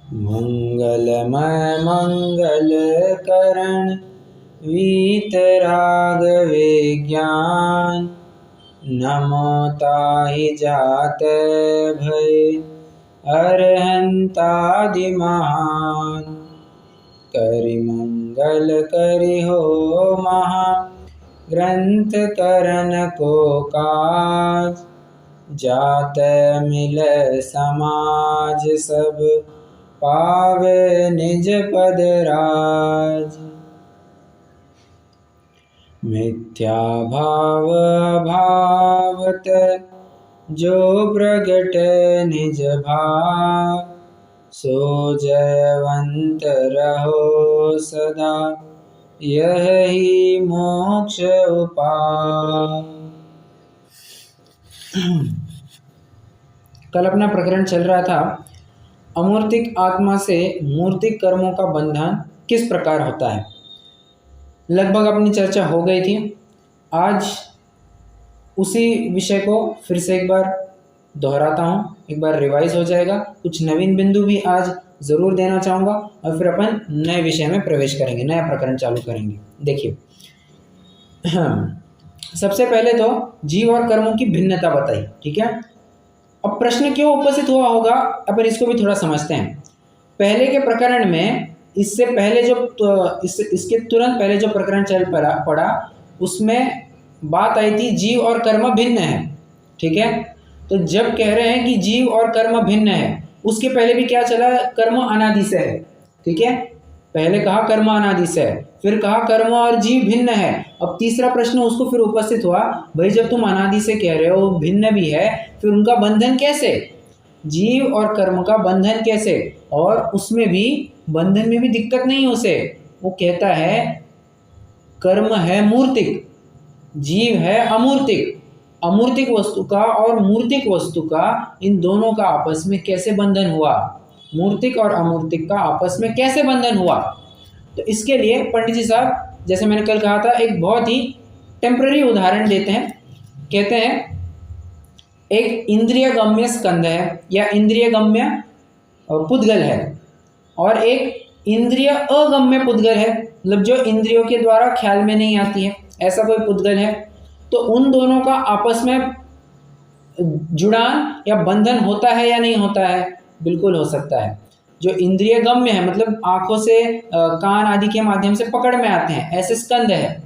मंगलमय मंगल करण वीतराग विज्ञान। नमो ताहि जात भय अरहंतादि महान। करि मंगल करि हो महा ग्रंथ करन को काज। जात मिल समाज सब पावे निज पद राज। मिथ्या भाव भावत जो प्रगट निज भाव। सो जयवंत रहो सदा यही मोक्ष उपाय। कल अपना प्रकरण चल रहा था अमूर्तिक आत्मा से मूर्तिक कर्मों का बंधन किस प्रकार होता है। लगभग अपनी चर्चा हो गई थी। आज उसी विषय को फिर से एक बार दोहराता हूँ, एक बार रिवाइज हो जाएगा। कुछ नवीन बिंदु भी आज ज़रूर देना चाहूँगा और फिर अपन नए विषय में प्रवेश करेंगे, नया प्रकरण चालू करेंगे। देखिए, सबसे पहले तो जीव और कर्मों की भिन्नता बताई, ठीक है। अब प्रश्न क्यों उपस्थित हुआ होगा, अपन इसको भी थोड़ा समझते हैं। पहले के प्रकरण में, इससे पहले जो इसके तुरंत पहले जो प्रकरण चल पड़ा उसमें बात आई थी जीव और कर्म भिन्न है, ठीक है। तो जब कह रहे हैं कि जीव और कर्म भिन्न है, उसके पहले भी क्या चला, कर्म अनादि से है, ठीक है। पहले कहा कर्म अनादि से है, फिर कहा कर्म और जीव भिन्न है। अब तीसरा प्रश्न उसको फिर उपस्थित हुआ, भाई जब तुम अनादि से कह रहे हो, भिन्न भी है, फिर उनका बंधन कैसे, जीव और कर्म का बंधन कैसे। और उसमें भी बंधन में भी दिक्कत नहीं उसे, वो कहता है कर्म है मूर्तिक, जीव है अमूर्तिक। अमूर्तिक वस्तु का और मूर्तिक वस्तु का, इन दोनों का आपस में कैसे बंधन हुआ, मूर्तिक और अमूर्तिक का आपस में कैसे बंधन हुआ। तो इसके लिए पंडित जी साहब, जैसे मैंने कल कहा था, एक बहुत ही टेम्पररी उदाहरण देते हैं। कहते हैं एक इंद्रिय गम्य स्कंद है या इंद्रिय गम्य पुद्गल है, और एक इंद्रिय अगम्य पुद्गल है, मतलब जो इंद्रियों के द्वारा ख्याल में नहीं आती है, ऐसा कोई पुद्गल है। तो उन दोनों का आपस में जुड़ान या बंधन होता है या नहीं होता है, बिल्कुल हो सकता है। जो इंद्रिय गम्य है, मतलब आंखों से कान आदि के माध्यम से पकड़ में आते हैं, ऐसे स्कंद है,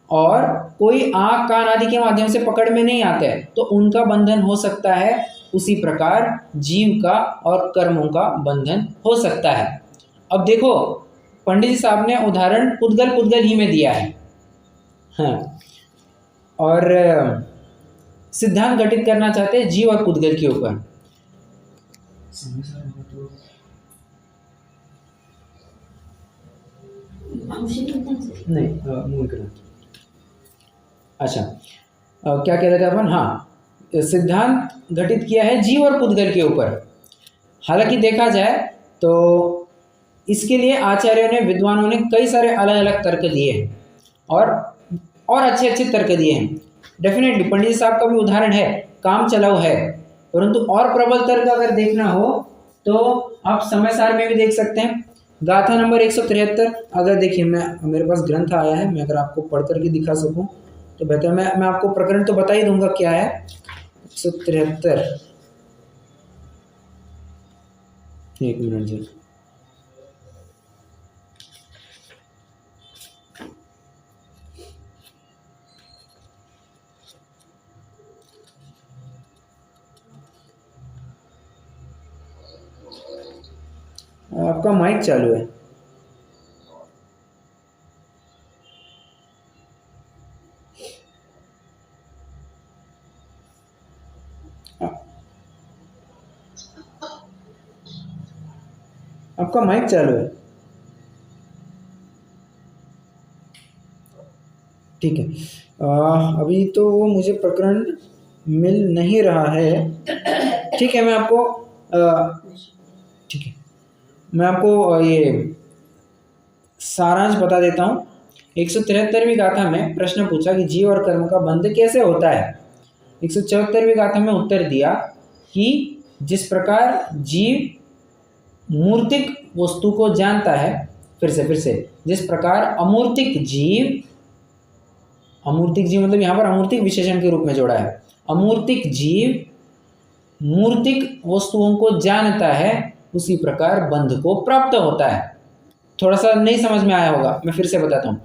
और कोई आंख कान आदि के माध्यम से पकड़ में नहीं आते हैं, तो उनका बंधन हो सकता है। उसी प्रकार जीव का और कर्मों का बंधन हो सकता है। अब देखो, पंडित जी साहब ने उदाहरण पुद्गल ही में दिया है, हाँ, और सिद्धांत घटित करना चाहते हैं जीव और पुद्गल के ऊपर। नहीं, अच्छा, क्या कह रहे थे अपन, हाँ, सिद्धांत घटित किया है जीव और पुद्गल के ऊपर। हालांकि देखा जाए तो इसके लिए आचार्यों ने, विद्वानों ने कई सारे अलग अलग तर्क दिए हैं, और अच्छे अच्छे तर्क दिए हैं। डेफिनेटली पंडित साहब का भी उदाहरण है, काम चलाऊ है, परंतु और प्रबल तर्क अगर देखना हो तो आप समय सार में भी देख सकते हैं। गाथा नंबर 173, अगर देखिए, मेरे पास ग्रंथ आया है, मैं अगर आपको पढ़ करके दिखा सकूं तो बेहतर। मैं आपको प्रकरण तो बता ही दूंगा क्या है। 173, एक मिनट जी। आपका माइक चालू है। आपका माइक चालू है, ठीक है। अभी तो वो मुझे प्रकरण मिल नहीं रहा है, ठीक है। मैं आपको ठीक है, मैं आपको ये सारांश बता देता हूँ। 173वीं गाथा में प्रश्न पूछा कि जीव और कर्म का बंध कैसे होता है। 174वीं गाथा में उत्तर दिया कि जिस प्रकार जीव मूर्तिक वस्तु को जानता है, फिर से जिस प्रकार अमूर्तिक जीव मतलब यहाँ पर अमूर्तिक विशेषण के रूप में जोड़ा है, अमूर्तिक जीव मूर्तिक वस्तुओं को जानता है, उसी प्रकार बंध को प्राप्त होता है। थोड़ा सा नहीं समझ में आया होगा, मैं फिर से बताता हूँ।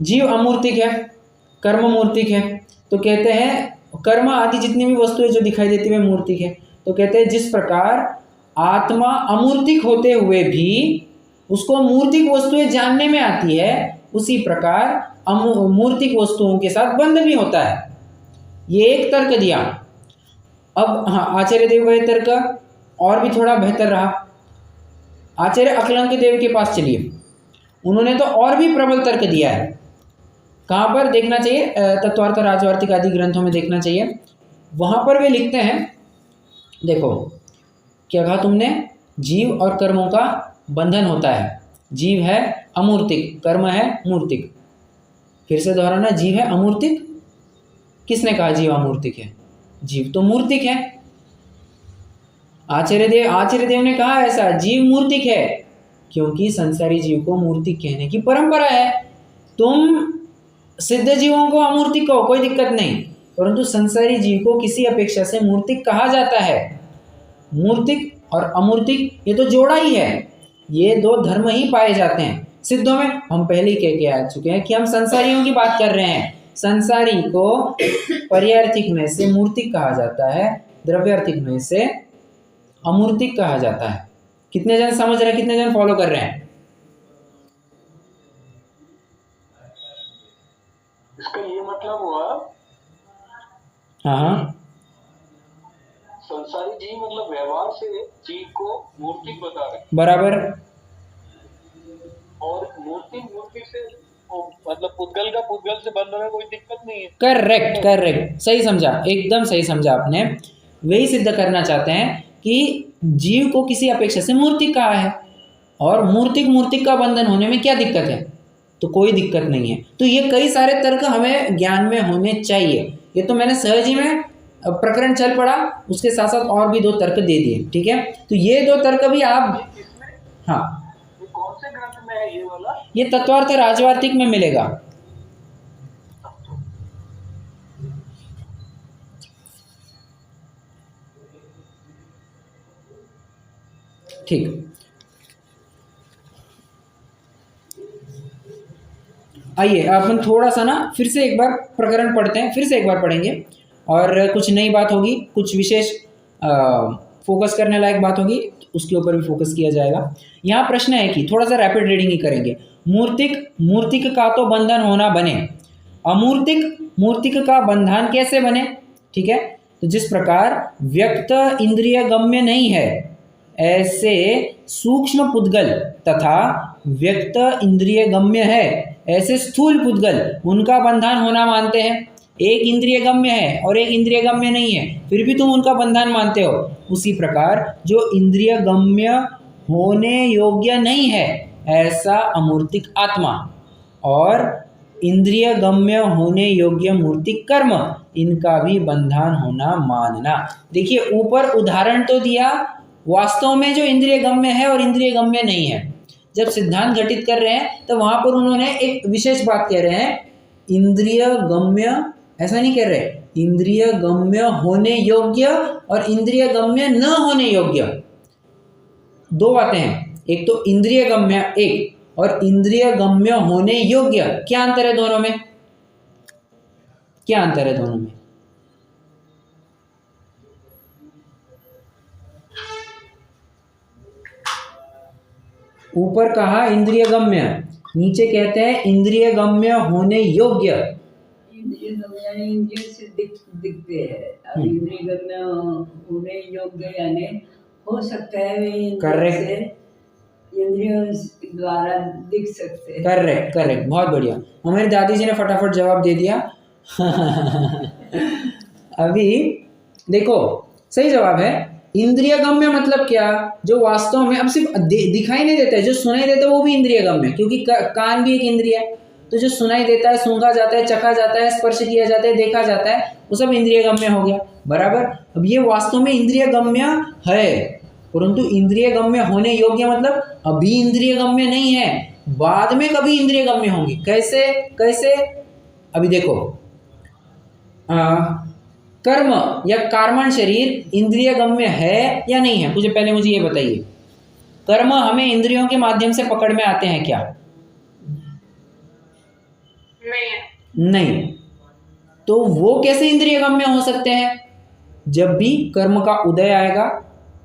जीव अमूर्तिक है, कर्म मूर्तिक है, तो कहते हैं कर्म आदि जितनी भी वस्तुएं जो दिखाई देती है मूर्तिक है। तो कहते हैं जिस प्रकार आत्मा अमूर्तिक होते हुए भी उसको मूर्तिक वस्तुएं जानने में आती है, उसी प्रकार मूर्तिक वस्तुओं के साथ बंध भी होता है। ये एक तर्क दिया। अब हाँ, आचार्य देव का तर्क और भी थोड़ा बेहतर रहा। आचार्य अकलंक देव के पास चलिए, उन्होंने तो और भी प्रबल तर्क दिया है। कहाँ पर देखना चाहिए? तत्वार्थ राजवार्तिक आदि ग्रंथों में देखना चाहिए। वहाँ पर वे लिखते हैं, देखो क्या कहा तुमने, जीव और कर्मों का बंधन होता है। जीव है अमूर्तिक, कर्म है मूर्तिक। फिर से दोहराना, जीव है अमूर्तिक। किसने कहा जीव अमूर्तिक है? जीव तो मूर्तिक है। आचार्य देव ने कहा ऐसा, जीव मूर्तिक है, क्योंकि संसारी जीव को मूर्तिक कहने की परंपरा है। तुम सिद्ध जीवों को अमूर्तिक कहो, कोई दिक्कत नहीं, परंतु संसारी जीव को किसी अपेक्षा से मूर्तिक कहा जाता है। मूर्तिक और अमूर्तिक ये तो जोड़ा ही है, ये दो धर्म ही पाए जाते हैं सिद्धों में। हम पहले ही कह के आ चुके हैं कि हम संसारियों की बात कर रहे हैं। संसारी को पर्यार्थिक में से मूर्तिक कहा जाता है, द्रव्यार्थिक में से अमूर्तिक कहा जाता है। कितने जन समझ रहे हैं, कितने जन फॉलो कर रहे हैं? इसका ये मतलब हुआ, हाँ, संसारी जीव मतलब व्यवहार से जीव को मूर्तिक बता रहे, बराबर। और मूर्ति से मतलब पुद्गल का पुद्गल से बंधन में कोई दिक्कत नहीं है। करेक्ट, सही समझा, एकदम सही समझा आपने। वही सिद्ध करना चाहते हैं कि जीव को किसी अपेक्षा से मूर्तिक कहा है, और मूर्तिक का बंधन होने में क्या दिक्कत है? तो कोई दिक्कत नहीं है। तो ये कई सारे तर्क हमें ज्ञान में होने चाहिए। ये तो मैंने सहज ही में प्रकरण चल पड़ा, उसके साथ साथ और भी 2 तर्क दे दिए, ठीक है। तो ये 2 तर्क भी आप, हाँ, कौन से ग्रंथ में है ये वाला? ये तत्वार्थ राजवार्तिक में मिलेगा। ठीक, आइए अपन थोड़ा सा ना फिर से एक बार प्रकरण पढ़ते हैं, फिर से एक बार पढ़ेंगे, और कुछ नई बात होगी, कुछ विशेष फोकस करने लायक बात होगी, उसके ऊपर भी फोकस किया जाएगा। यहाँ प्रश्न है कि थोड़ा सा रैपिड रीडिंग ही करेंगे। मूर्तिक का तो बंधन होना बने, मूर्तिक का बंधन कैसे बने? ठीक है, तो जिस प्रकार व्यक्त इंद्रिय गम्य नहीं है, ऐसे सूक्ष्म पुद्गल तथा व्यक्त इंद्रिय गम्य है, ऐसे स्थूल पुद्गल उनका बंधन होना मानते हैं। एक इंद्रिय गम्य है और एक इंद्रिय गम्य नहीं है, फिर भी तुम उनका बंधन मानते हो। उसी प्रकार जो इंद्रिय गम्य होने योग्य नहीं है, ऐसा अमूर्तिक आत्मा, और इंद्रिय गम्य होने योग्य मूर्तिक कर्म, इनका भी बंधन होना मानना। देखिए ऊपर उदाहरण तो दिया, वास्तव में जो इंद्रिय गम्य है और इंद्रिय गम्य नहीं है, जब सिद्धांत घटित कर रहे हैं तो वहां पर उन्होंने एक विशेष बात कह रहे हैं, इंद्रिय गम्य, ऐसा नहीं कह रहे, इंद्रिय गम्य होने योग्य और इंद्रिय गम्य न होने योग्य, 2 बातें हैं। एक तो इंद्रिय गम्य एक, और इंद्रिय गम्य होने योग्य। क्या अंतर है दोनों में? क्या अंतर है दोनों में? ऊपर कहा इंद्रिय गम्य, नीचे कहते हैं इंद्रिय गम्य होने योग्य। इंद्रिय गम्य इंद्रिय से दिखते हैं, अब इंद्रिय गम्य होने योग्य यानी हो सकता है करेक्ट, इंद्रियों द्वारा दिख सकते हैं। करेक्ट, बहुत बढ़िया, हमारी दादी जी ने फटाफट जवाब दे दिया। अभी देखो सही जवाब है। इंद्रिय गम्य मतलब क्या? जो वास्तव में अब सिर्फ दिखाई नहीं देता है, जो सुनाई देता है वो भी इंद्रिय गम्य, क्योंकि कान भी एक इंद्रिय है। तो जो सुनाई देता है, सूंघा जाता है, चखा जाता है, स्पर्श किया जाता है, देखा जाता है, वो सब इंद्रिय गम्य हो गया, बराबर। अब ये वास्तव में इंद्रिय गम्य है, परंतु इंद्रिय गम्य होने योग्य मतलब अभी इंद्रिय गम्य नहीं है, बाद में कभी इंद्रिय गम्य होंगे। कैसे कैसे? अभी देखो, कर्म या कार्मण शरीर इंद्रिय गम्य है या नहीं है? पहले मुझे ये बताइए, कर्म हमें इंद्रियों के माध्यम से पकड़ में आते हैं क्या? नहीं। तो वो कैसे इंद्रिय गम्य हो सकते हैं? जब भी कर्म का उदय आएगा,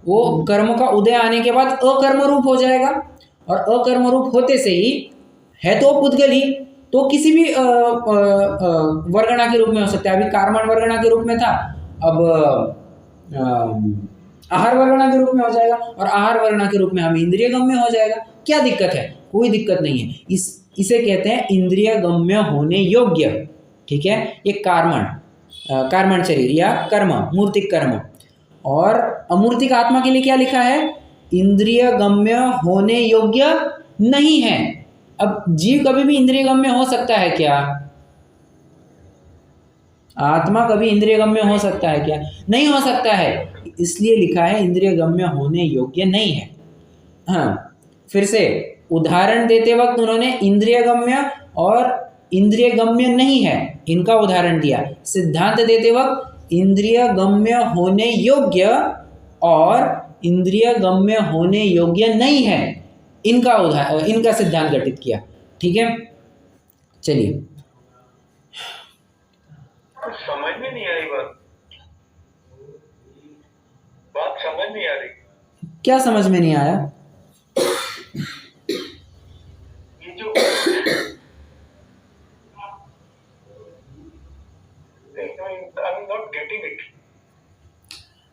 वो कर्म का उदय आने के बाद अकर्म रूप हो जाएगा, और अकर्म रूप होते से ही है तो पुद्गल ही, तो किसी भी वर्गणा के रूप में हो सकता है। अभी कार्मण वर्गणा के रूप में था, अब आहार वर्गणा के रूप में हो जाएगा, और आहार वर्गणा के रूप में हम इंद्रिय गम्य हो जाएगा। क्या दिक्कत है? कोई दिक्कत नहीं है। इसे कहते हैं इंद्रिय गम्य होने योग्य। ठीक है, ये कार्मण शरीर या कर्म, मूर्तिक कर्म। और अमूर्तिक आत्मा के लिए क्या लिखा है? इंद्रिय गम्य होने योग्य नहीं है। अब जीव कभी भी इंद्रिय गम्य हो सकता है क्या? आत्मा कभी इंद्रिय गम्य हो सकता है क्या? नहीं हो सकता है। इसलिए लिखा है इंद्रिय गम्य होने योग्य नहीं है। हाँ, फिर से उदाहरण देते वक्त उन्होंने इंद्रिय गम्य और इंद्रिय गम्य नहीं है इनका उदाहरण दिया। सिद्धांत देते वक्त इंद्रिय गम्य होने योग्य और इंद्रिय गम्य होने योग्य नहीं है इनका सिद्धांत गठित किया। ठीक है, चलिए। समझ में नहीं आई बात समझ नहीं आ रही। क्या समझ में नहीं आया? ये जो I'm not getting it.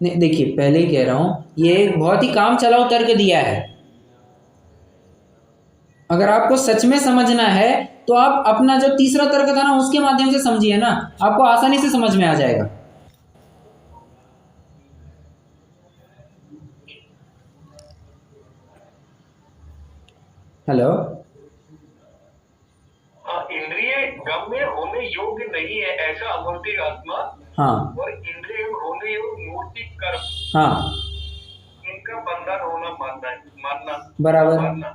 नहीं, देखिए, पहले ही कह रहा हूं, ये एक बहुत ही काम चलाऊ तर्क दिया है। अगर आपको सच में समझना है तो आप अपना जो तीसरा तर्क था ना, उसके माध्यम से समझिए ना, आपको आसानी से समझ में आ जाएगा। हेलो, इंद्रिय गम्य होने योग्य नहीं है ऐसा अमूर्तिक आत्मा, हाँ, और इंद्रिय होने योग्य मूर्तिक कर्म, हाँ, इनका बंधन होना मानना बराबर। मानना।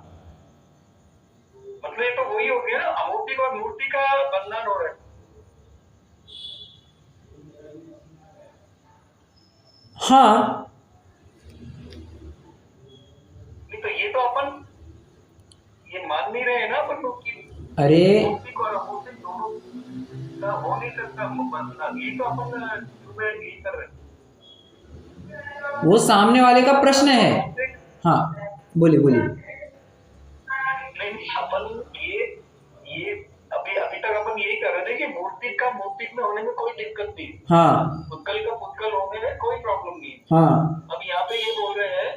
मतलब ये तो वही हो गया ना, अमूर्तिक और मूर्ति का बंधन हो रहा है। हाँ, नहीं तो ये तो अपन ये मान नहीं रहे हैं ना अपन लोग की अरे मूर्तिक और अमूर्तिक दोनों का हो नहीं सकता बंधन। ये तो अपन यही कर रहे हैं। वो सामने वाले का प्रश्न है। हाँ, बोलिए बोलिए। नहीं, अपन ये अभी तक अपन यही कर रहे थे कि मूर्तिक का मूर्तिक में होने में कोई दिक्कत नहीं, हाँ, पुद्गल का पुद्गल होने में कोई प्रॉब्लम नहीं। हाँ, अब यहाँ पे ये बोल रहे हैं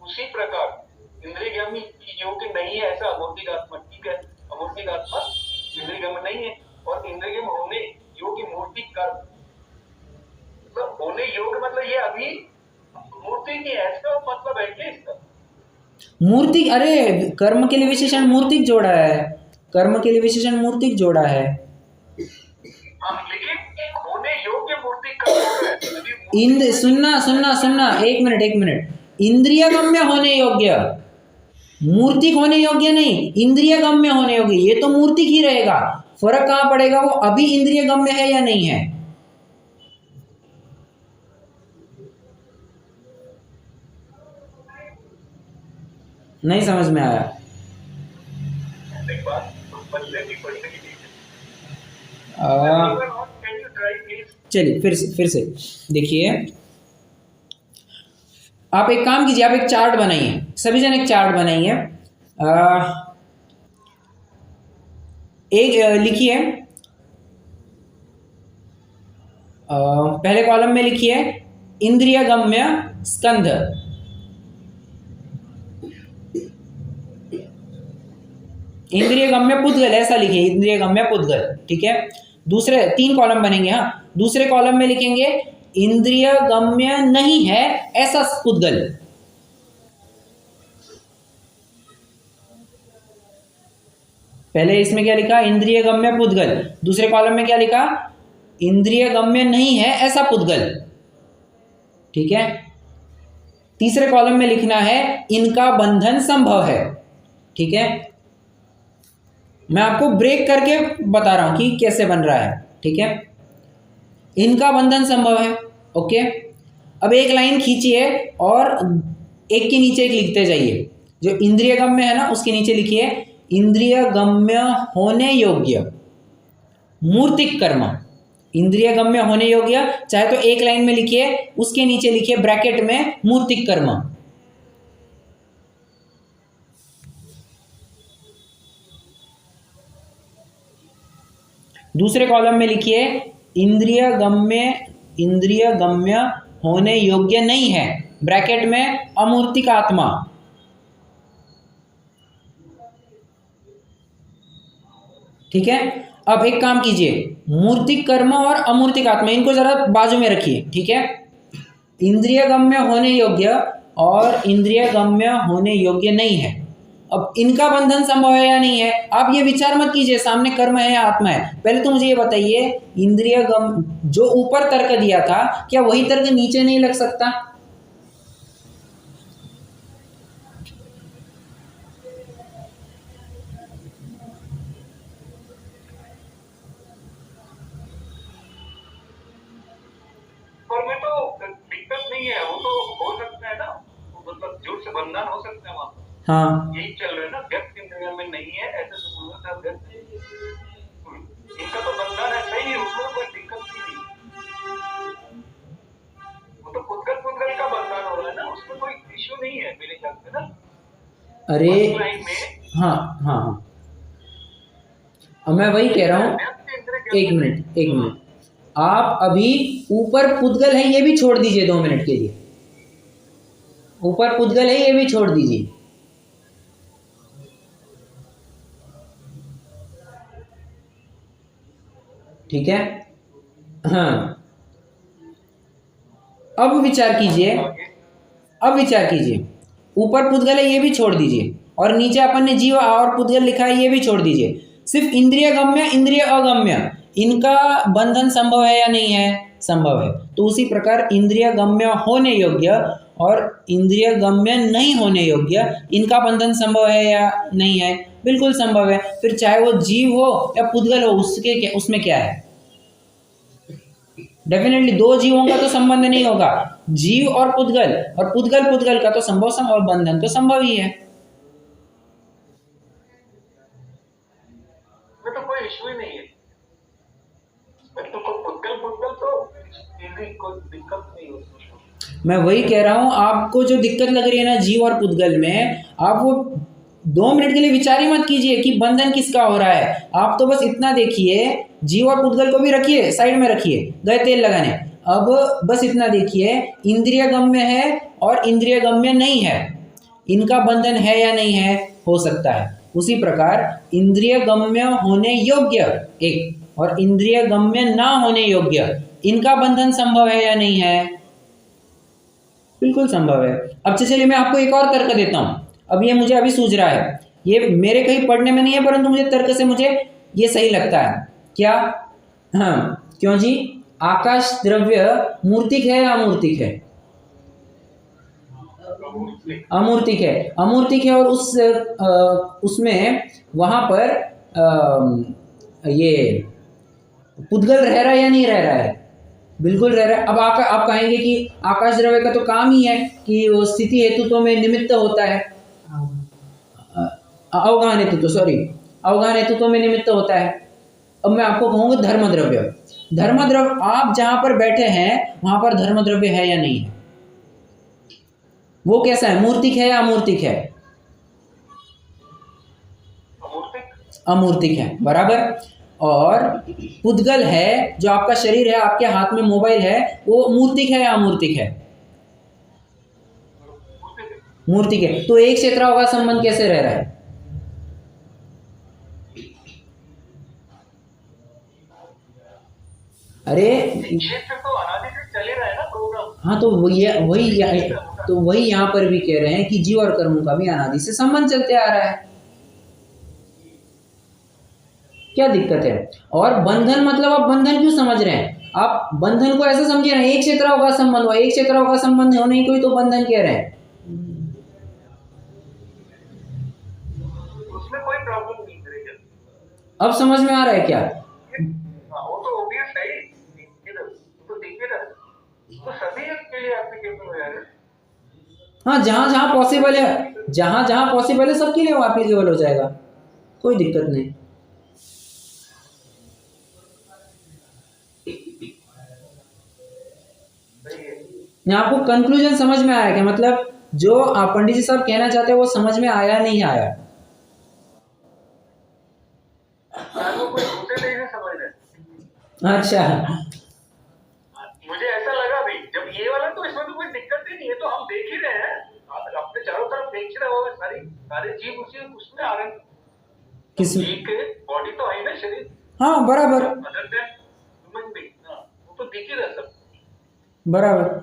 उसी प्रकार इंद्रिय गम्य योग्य नहीं है ऐसा अमूर्तिक आत्मा। ठीक है, अमूर्तिक आत्मा इंद्रिय गम्य नहीं है, और इंद्रिय गम्य होने योग्य मूर्तिक कर्म, मतलब होने योग्य मतलब ये अभी मूर्ति की है, ऐसा मतलब है क्या इसका? मूर्तिक, अरे कर्म के लिए विशेषण मूर्तिक जोड़ा है, कर्म के लिए विशेषण मूर्तिक जोड़ा है। लेकिन होने योग्य मूर्तिक कर्म है। सुनना, एक मिनट। इंद्रिय गम्य होने योग्य, मूर्तिक होने योग्य नहीं, इंद्रिय गम्य होने योग्य। ये तो मूर्तिक ही रहेगा। फर्क कहाँ पड़ेगा? वो अभी इंद्रिय गम्य है या नहीं है। नहीं समझ में आया? चलिए फिर से देखिए। आप एक काम कीजिए, आप एक चार्ट बनाइए, सभी जन एक चार्ट बनाइए। एक लिखिए, पहले कॉलम में लिखिए इंद्रिय गम्य स्कंध, इंद्रिय गम्य पुद्गल, ऐसा लिखिए, इंद्रिय गम्य पुद्गल। ठीक है, दूसरे 3 कॉलम बनेंगे। हाँ, दूसरे कॉलम में लिखेंगे इंद्रिय गम्य नहीं है ऐसा पुद्गल। पहले इसमें क्या लिखा? इंद्रिय गम्य पुद्गल। दूसरे कॉलम में क्या लिखा? इंद्रिय गम्य नहीं है ऐसा पुद्गल। ठीक है, तीसरे कॉलम में लिखना है इनका बंधन संभव है। ठीक है, मैं आपको ब्रेक करके बता रहा हूं कि कैसे बन रहा है। ठीक है, इनका बंधन संभव है। ओके, अब एक लाइन खींचिए और एक के नीचे एक लिखते जाइए। जो इंद्रिय गम्य है ना, उसके नीचे लिखिए इंद्रिय गम्य होने योग्य मूर्तिक कर्म। इंद्रिय गम्य होने योग्य, चाहे तो एक लाइन में लिखिए, उसके नीचे लिखिए ब्रैकेट में मूर्तिक कर्म। दूसरे कॉलम में लिखिए इंद्रिय गम्य होने योग्य नहीं है, ब्रैकेट में अमूर्तिक आत्मा। ठीक है, अब एक काम कीजिए, मूर्तिक कर्म और अमूर्तिक आत्मा इनको जरा बाजू में रखिए। ठीक है, इंद्रिय गम्य होने योग्य और इंद्रिय गम्य होने योग्य नहीं है। अब इनका बंधन संभव है या नहीं है, आप ये विचार मत कीजिए सामने कर्म है या आत्मा है। पहले तो मुझे ये बताइए, इंद्रिय गम जो ऊपर तर्क दिया था, क्या वही तर्क नीचे नहीं लग सकता? पर में तो दिक्कत नहीं है, वो तो हो सकता है ना, मतलब जोर से बंधन हो सकता है वहां। हाँ, यही चल रहा है ना, व्यक्त इंद्रिय में नहीं है ऐसे समझो था व्यक्त। इनका तो बंधन है, सही है, उसमें कोई दिक्कत नहीं। वो तो पुद्गल का बंधन हो रहा है ना, उसमें कोई इश्यू नहीं है मेरे ख्याल से ना। अरे लाइन में हाँ हाँ हाँ, अब मैं वही कह रहा हूँ। एक मिनट, आप अभी ऊपर पुद्गल है ये भी छोड़ दीजिए 2 मिनट के लिए। ऊपर पुद्गल है ये भी छोड़ दीजिए। ठीक है, हाँ, अब विचार कीजिए, ऊपर पुद्गल है ये भी छोड़ दीजिए और नीचे अपन ने जीव और पुद्गल लिखा है ये भी छोड़ दीजिए। सिर्फ इंद्रिय गम्य इंद्रिय अगम्य इनका बंधन संभव है या नहीं है? संभव है। तो उसी प्रकार इंद्रिय गम्य होने योग्य और इंद्रिय गम्य नहीं होने योग्य इनका बंधन संभव है या नहीं है? बिल्कुल संभव है। फिर चाहे वो जीव हो या पुद्गल हो, उसमें क्या है? डेफिनेटली 2 जीवों का तो संबंध नहीं होगा, जीव और पुद्गल का तो संभव बंधन तो संभव ही है। में तो कोई इश्यू ही नहीं है, तो पुद्गल तो कोई दिक्कत नहीं होती। मैं वही कह रहा हूं, आपको जो दिक्कत लग रही है ना जीव और पुद्गल में, आप वो 2 मिनट के लिए विचार ही मत कीजिए कि बंधन किसका हो रहा है। आप तो बस इतना देखिए, जीव और पुद्गल को भी रखिए साइड में, रखिए, गए तेल लगाने। अब बस इतना देखिए, इंद्रिय गम्य है और इंद्रिय गम्य नहीं है, इनका बंधन है या नहीं है? हो सकता है। उसी प्रकार इंद्रिय गम्य होने योग्य एक और इंद्रिय गम्य ना होने योग्य इनका बंधन संभव है या नहीं है? बिल्कुल संभव है। अब चलिए मैं आपको एक और तर्क देता हूं। अब ये मुझे अभी सूझ रहा है, ये मेरे कहीं पढ़ने में नहीं है, परंतु मुझे तर्क से मुझे ये सही लगता है। क्या? हाँ, क्यों जी? आकाश द्रव्य मूर्तिक है या अमूर्तिक है? अमूर्तिक है। अमूर्तिक है और उसमें वहां पर ये पुद्गल रह रहा है या नहीं रह रहा है? बिल्कुल रह रहा है। अब आप कहेंगे कि आकाश द्रव्य का तो काम ही है कि वो स्थिति हेतुत्व में निमित्त होता है, अवगाहन हेतुत्व में निमित्त होता है। अब मैं आपको कहूँगा धर्म द्रव्य, आप जहां पर बैठे हैं वहां पर धर्म द्रव्य है या नहीं है? वो कैसा है? मूर्तिक है या अमूर्तिक है? अमूर्तिक है, बराबर। और पुद्गल है, जो आपका शरीर है, आपके हाथ में मोबाइल है, वो मूर्तिक है या अमूर्तिक है? मूर्तिक है। तो एक क्षेत्र का संबंध कैसे रह रहा है? अरे क्षेत्र तो अनादि से चले रहा है ना प्रोग्राम। हाँ, तो वही यहाँ पर भी कह रहे हैं कि जीव और कर्मों का भी अनादि से संबंध चलते आ रहा है। क्या दिक्कत है? और बंधन मतलब आप बंधन क्यों समझ रहे हैं? आप बंधन को ऐसे समझिए ना, एक क्षेत्राओं का संबंध हुआ, एक क्षेत्राओं का संबंध होने को ही तो बंधन कह रहे हैं। उसमें कोई प्रॉब्लम नहीं करेगा। अब समझ में आ रहा है क्या? वो तो ऑब्वियस है ही, तो देखिए ना, तो सभी के लिए एप्लीकेबल हो जाएगा। हाँ, जहाँ जहाँ पॉसिबल है, जहाँ जहाँ पॉसिबल है सबके लिए वो एप्लीकेबल हो जाएगा, कोई दिक्कत नहीं। यहाँ आपको कंक्लूजन समझ में आया क्या? मतलब जो आप पंडित जी साहब कहना चाहते हैं वो समझ में आया नहीं आया? वो कोई दूसरे तरीके से समझ रहे हैं। अच्छा, मुझे ऐसा लगा भाई, जब ये वाला तो इसमें तो कोई दिक्कत ही नहीं है, तो हम देख ही रहे हैं, अपने चारों तरफ देख ही रहे होगा, सारे जीव उसी उसमें आ रहे हैं। किस जीव के बॉडी तो है ना, शरीर। हाँ बराबर अदर देन ह्यूमन बीइंग, वो तो दिख ही रहा सब। बराबर।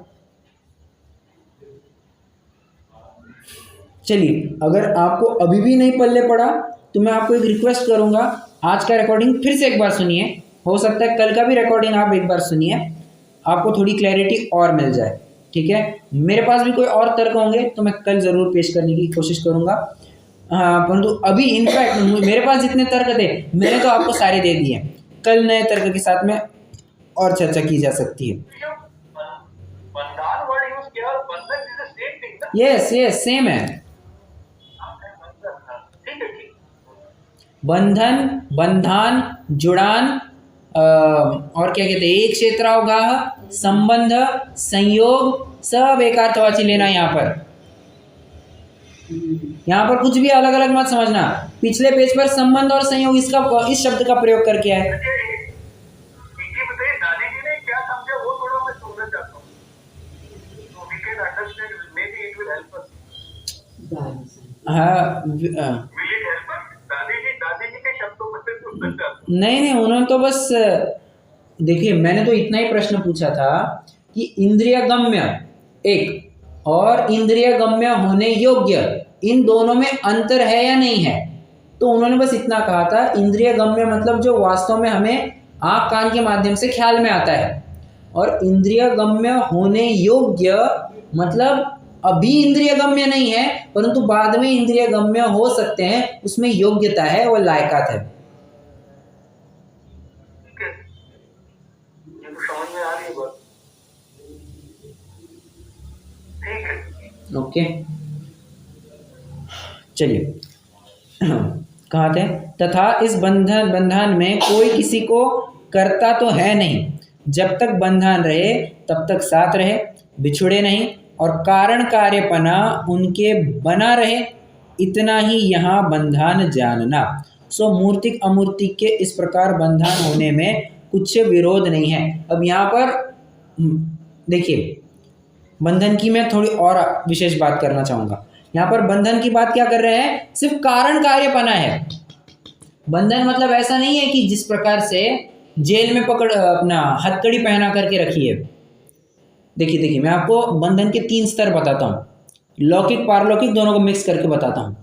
चलिए, अगर आपको अभी भी नहीं पल्ले पड़ा तो मैं आपको एक रिक्वेस्ट करूंगा, आज का रिकॉर्डिंग फिर से एक बार सुनिए, हो सकता है कल का भी रिकॉर्डिंग आप एक बार सुनिए, आपको थोड़ी क्लैरिटी और मिल जाए, ठीक है? मेरे पास भी कोई और तर्क होंगे तो मैं कल ज़रूर पेश करने की कोशिश करूंगा। हाँ, परंतु अभी इनफैक्ट मेरे पास जितने तर्क थे मैंने तो आपको सारे दे दिए, कल नए तर्क के साथ में और चर्चा की जा सकती है। बंधन वर्ड यूज किया, और बंधन इज द सेम थिंग ना। यस यस, सेम है। ठीक है, ठीक। बंधन, बंधान, जुड़ान, और क्या कहते हैं, एक क्षेत्रावगाह, संबंध, संयोग, सब एकार्थवाची लेना। यहाँ पर कुछ भी अलग अलग मत समझना। पिछले पेज पर संबंध और संयोग इसका इस शब्द का प्रयोग करके है। बताइए दादी जी ने क्या समझा, वो थोड़ा मैं सुनना चाहता हूँ, तो we can understand, maybe it will help us. हाँ, विल इट हेल्प अस? दादी जी के शब्दों में से सुनना चाहता हूँ। नहीं, उन्होंने तो बस देखिए, मैंने तो इतना ही प्रश्न पूछा था कि इंद्रिय गम्य एक और इंद्रिय गम्य होने योग्य, इन दोनों में अंतर है या नहीं है? तो उन्होंने बस इतना कहा था, इंद्रिय गम्य मतलब जो वास्तव में हमें आँख कान के माध्यम से ख्याल में आता है, और इंद्रिय गम्य होने योग्य मतलब अभी इंद्रिय गम्य नहीं है परंतु बाद में इंद्रिय गम्य हो सकते हैं, उसमें योग्यता है, वो लायकात है। ये तो समझ में आ रही है बात। ठीक है, ओके, चलिए कहा थे, तथा इस बंधन में कोई किसी को करता तो है नहीं, जब तक बंधन रहे तब तक साथ रहे, बिछुड़े नहीं, और कारण कार्यपना उनके बना रहे, इतना ही यहाँ बंधन जानना। सो मूर्तिक अमूर्तिक के इस प्रकार बंधन होने में कुछ विरोध नहीं है। अब यहाँ पर देखिए, बंधन की मैं थोड़ी और विशेष बात करना चाहूँगा। यहाँ पर बंधन की बात क्या कर रहे हैं, सिर्फ कारण कार्यपना है। बंधन मतलब ऐसा नहीं है कि जिस प्रकार से जेल में पकड़ अपना हथकड़ी पहना करके रखी है। देखिए, मैं आपको बंधन के 3 स्तर बताता हूँ, लौकिक पारलौकिक दोनों को मिक्स करके बताता हूँ।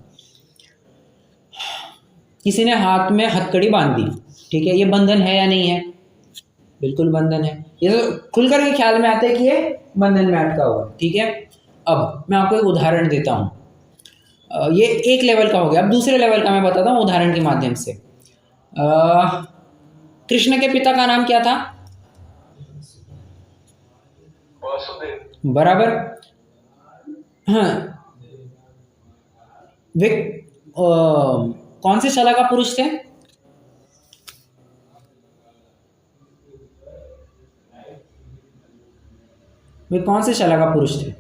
किसी ने हाथ में हथकड़ी बांध दी, ठीक है, ये बंधन है या नहीं है? बिल्कुल बंधन है। ये तो खुल करके ख्याल में आता है कि ये बंधन में अटका हुआ, ठीक है। अब मैं आपको एक उदाहरण देता हूँ, ये एक लेवल का हो गया। अब दूसरे लेवल का मैं बताता हूँ उदाहरण के माध्यम से। कृष्ण के पिता का नाम क्या था? वासुदेव। बराबर। हाँ, वे कौन से शला का पुरुष थे? वे कौन से शला का पुरुष थे?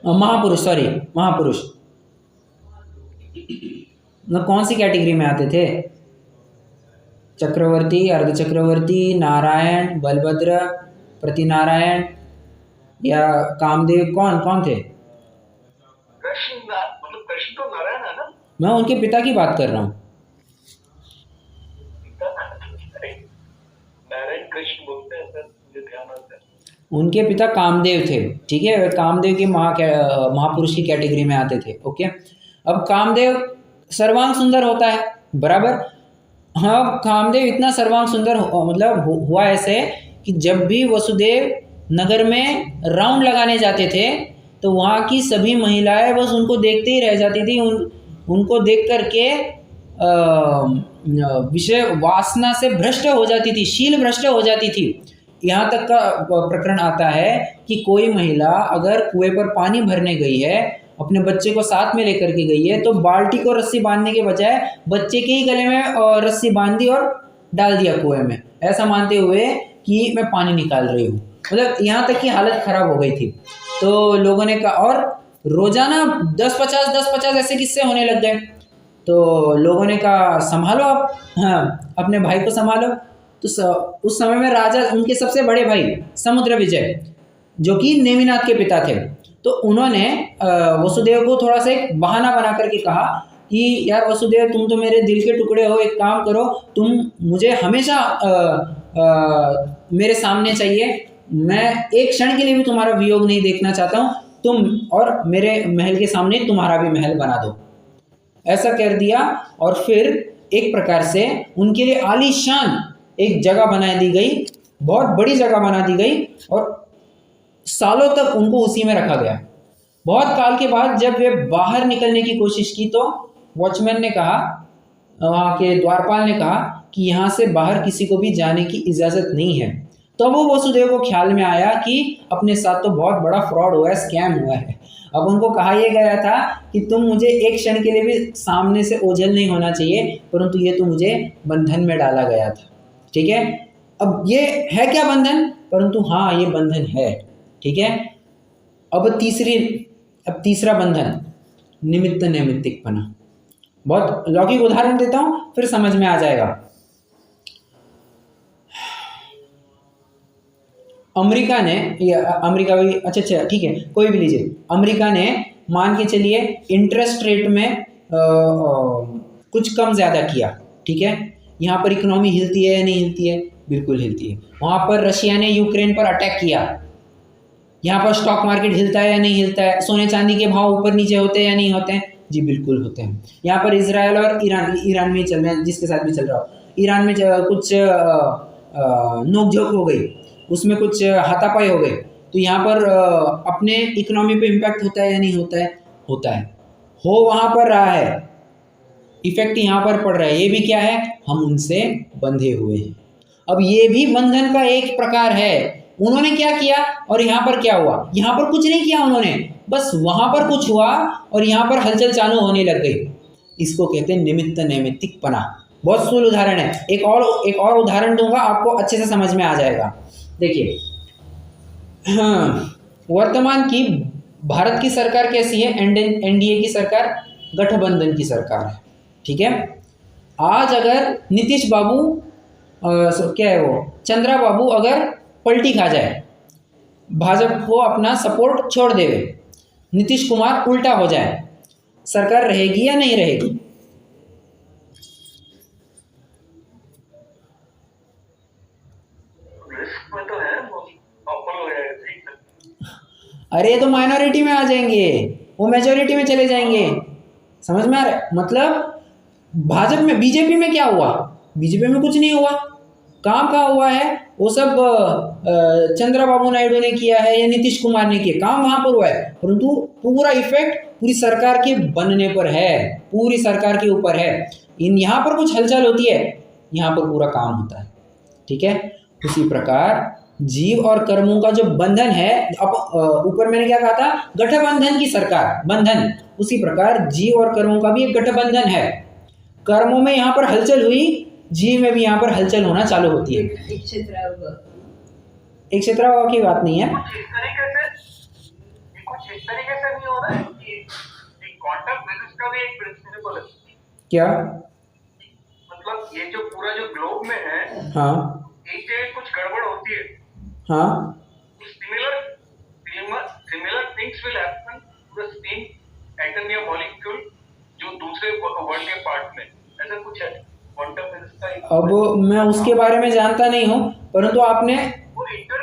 महापुरुष, सॉरी, महापुरुष। मतलब कौन सी कैटेगरी में आते थे? चक्रवर्ती, अर्ध चक्रवर्ती, नारायण, बलभद्र, प्रतिनारायण या कामदेव, कौन कौन थे? कृष्ण, मतलब कृष्ण तो नारायण है ना। मैं उनके पिता की बात कर रहा हूँ। नारायण कृष्ण बोलते हैं सर, मुझे ध्यान आता है। उनके पिता कामदेव थे, ठीक है, कामदेव के महापुरुष की कैटेगरी में आते थे। ओके, अब कामदेव सर्वांग सुंदर होता है, बराबर। हाँ, कामदेव इतना सर्वांग सुंदर मतलब हुआ ऐसे कि जब भी वसुदेव नगर में राउंड लगाने जाते थे तो वहाँ की सभी महिलाएं बस उनको देखते ही रह जाती थी। उनको देख करके विषय वासना से भ्रष्ट हो जाती थी, शील भ्रष्ट हो जाती थी। यहाँ तक का प्रकरण आता है कि कोई महिला अगर कुएं पर पानी भरने गई है, अपने बच्चे को साथ में लेकर के गई है, तो बाल्टी को रस्सी बांधने के बजाय बच्चे के ही गले में रस्सी बांध दी और डाल दिया कुएं में, ऐसा मानते हुए कि मैं पानी निकाल रही हूँ। मतलब यहाँ तक की हालत खराब हो गई थी। तो लोगों ने कहा, और रोजाना 10-50 ऐसे किस्से होने लग गए। तो लोगों ने कहा संभालो आप, हाँ अपने भाई को संभालो। तो उस समय में राजा, उनके सबसे बड़े भाई समुद्र विजय, जो कि नेमिनाथ के पिता थे, तो उन्होंने वसुदेव को थोड़ा सा एक बहाना बना करके कहा कि यार वसुदेव, तुम तो मेरे दिल के टुकड़े हो, एक काम करो, तुम मुझे हमेशा मेरे सामने चाहिए, मैं एक क्षण के लिए भी तुम्हारा वियोग नहीं देखना चाहता हूँ, तुम और मेरे महल के सामने तुम्हारा भी महल बना दो। ऐसा कर दिया और फिर एक प्रकार से उनके लिए आलीशान एक जगह बना दी गई, बहुत बड़ी जगह बना दी गई, और सालों तक उनको उसी में रखा गया। बहुत काल के बाद जब वे बाहर निकलने की कोशिश की तो वॉचमैन ने कहा, वहाँ के द्वारपाल ने कहा कि यहाँ से बाहर किसी को भी जाने की इजाज़त नहीं है। तो वो वसुदेव को ख्याल में आया कि अपने साथ तो बहुत बड़ा फ्रॉड हुआ है, स्कैम हुआ है। अब उनको कहा यह गया था कि तुम मुझे एक क्षण के लिए भी सामने से ओझल नहीं होना चाहिए, परंतु ये तो मुझे बंधन में डाला गया था। ठीक है, अब ये है क्या बंधन, परंतु हाँ ये बंधन है। ठीक है, अब तीसरा बंधन, निमित्त नैमित्तिकपना। बहुत लौकिक उदाहरण देता हूं, फिर समझ में आ जाएगा। अमेरिका ने, अमेरिका भी, अच्छा ठीक है, कोई भी लीजिए, अमेरिका ने मान के चलिए इंटरेस्ट रेट में कुछ कम ज़्यादा किया। ठीक है, यहाँ पर इकोनॉमी हिलती है या नहीं हिलती है? बिल्कुल हिलती है। वहाँ पर रशिया ने यूक्रेन पर अटैक किया, यहाँ पर स्टॉक मार्केट हिलता है या नहीं हिलता है? सोने चांदी के भाव ऊपर नीचे होते हैं या नहीं होते हैं? जी बिल्कुल होते हैं। यहाँ पर इजराइल और ईरान में चल रहे हैं, जिसके साथ भी चल रहा हो, ईरान में कुछ नोकझोंक हो गई, उसमें कुछ हाथापाई हो गई, तो यहाँ पर अपने इकोनॉमी पे इम्पैक्ट होता है या नहीं होता है? होता है। हो वहाँ पर रहा है, इफेक्ट यहाँ पर पड़ रहा है। ये भी क्या है? हम उनसे बंधे हुए हैं। अब ये भी बंधन का एक प्रकार है। उन्होंने क्या किया और यहाँ पर क्या हुआ? यहाँ पर कुछ नहीं किया उन्होंने, बस वहाँ पर कुछ हुआ और यहाँ पर हलचल चालू होने लग गई। इसको कहते हैं निमित्त नैमित्तिकपना। बहुत स्थूल उदाहरण है, एक और उदाहरण दूंगा, आपको अच्छे से समझ में आ जाएगा। देखिए, वर्तमान की भारत की सरकार कैसी है? एनडीए की सरकार, गठबंधन की सरकार है। ठीक है, आज अगर नीतीश बाबू क्या है वो चंद्रा बाबू अगर पलटी खा जाए, भाजपा को अपना सपोर्ट छोड़ देवे, नीतीश कुमार उल्टा हो जाए, सरकार रहेगी या नहीं रहेगी? रिस्क में तो है, ऑफर हो जाएगा। अरे तो माइनॉरिटी में आ जाएंगे, वो मेजोरिटी में चले जाएंगे। समझ में आ रहा है? मतलब भाजपा में, बीजेपी में क्या हुआ? बीजेपी में कुछ नहीं हुआ। काम कहाँ हुआ है? वो सब चंद्रबाबू नायडू ने किया है या नीतीश कुमार ने किया, काम वहां पर हुआ है, परंतु पूरा इफेक्ट पूरी सरकार के बनने पर है, पूरी सरकार के ऊपर है। यहाँ पर कुछ हलचल होती है, यहाँ पर पूरा काम होता है। ठीक है, उसी प्रकार जीव और कर्मों का जो बंधन है, अब ऊपर मैंने क्या कहा था? गठबंधन की सरकार, बंधन। उसी प्रकार जीव और कर्मों का भी एक गठबंधन है। कर्मों में यहाँ पर हलचल हुई, जीव में भी यहाँ पर हलचल होना चालू होती है। एक क्षेत्र की बात नहीं है, कुछ इस तरीके से नहीं हो रहा है कि क्वांटम फिजिक्स का भी एक प्रिंसिपल है। क्या मतलब ये जो पूरा जो ग्लोब में है, हाँ एक जगह कुछ गड़बड़ होती है, हाँ, similar things will happen to the same atom या मॉलिक्यूल जो दूसरे वर्ल्ड के पार्ट में, ऐसा कुछ है क्वांटम फिजिक्स का। अब मैं उसके बारे में जानता नहीं हूँ, परंतु आपने वो इंटर